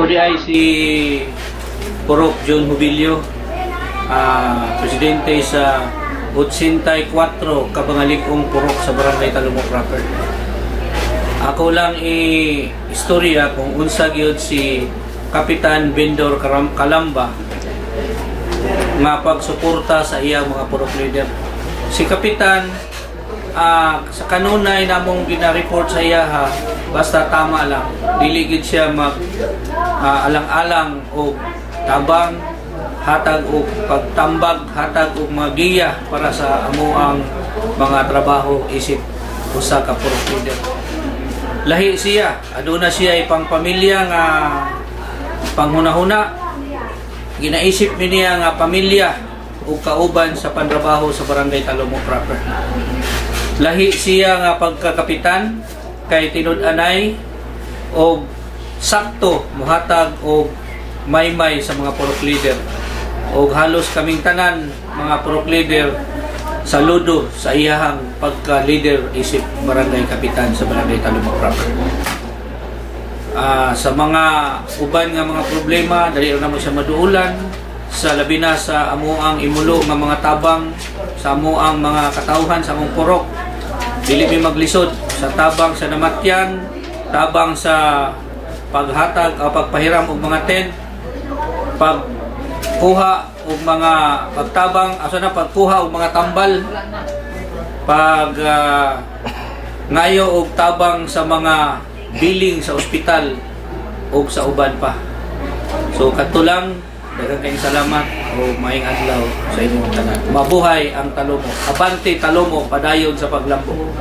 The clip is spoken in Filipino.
Ako di ay si Purok John Jubilio, presidente sa 84 Kabangalikong Purok sa Barangay Talomo proper. Ako lang istorya kung unsa gyud si Kapitan Bendor Calamba nga pagsuporta sa iyang mga purok leader. Si Kapitan sa kanunay namong gina-report sa iya basta tama lang, dili gid siya mag alang-alang o tabang hatag o pagtambag hatag og magiya para sa amuang mga trabaho isip usa ka purok leader. Lahi siya, aduna siya ay pangpamilya nga panghuna-huna. Ginaisip niya nga pamilya o kauban sa pantrabaho sa Barangay Talomo proper. Lahi siya nga pagkakapitan kay tinud-anay o sakto muhatag o maymay sa mga purok leader. O halos kaming tanan mga purok leader saludo sa iyahang pagka-leader isip barangay kapitan sa Barangay Talomo proper. Sa mga uban nga mga problema, dali na mo siya maduulan sa labi na sa amuang imulo nga mga tabang sa amuang mga katawhan sa among purok. Dili mi maglisod sa tabang sa namatyan, tabang sa paghatag o pagpahiram og mga tent, pagkuha og mga pagtabang, pagkuha og mga tambal, ngayo og tabang sa mga billing sa ospital o sa uban pa. So katulang daghang kayong salamat o maayong adlaw sa inyong tanan. Mabuhay ang Talomo. Abante Talomo, padayon sa paglambo.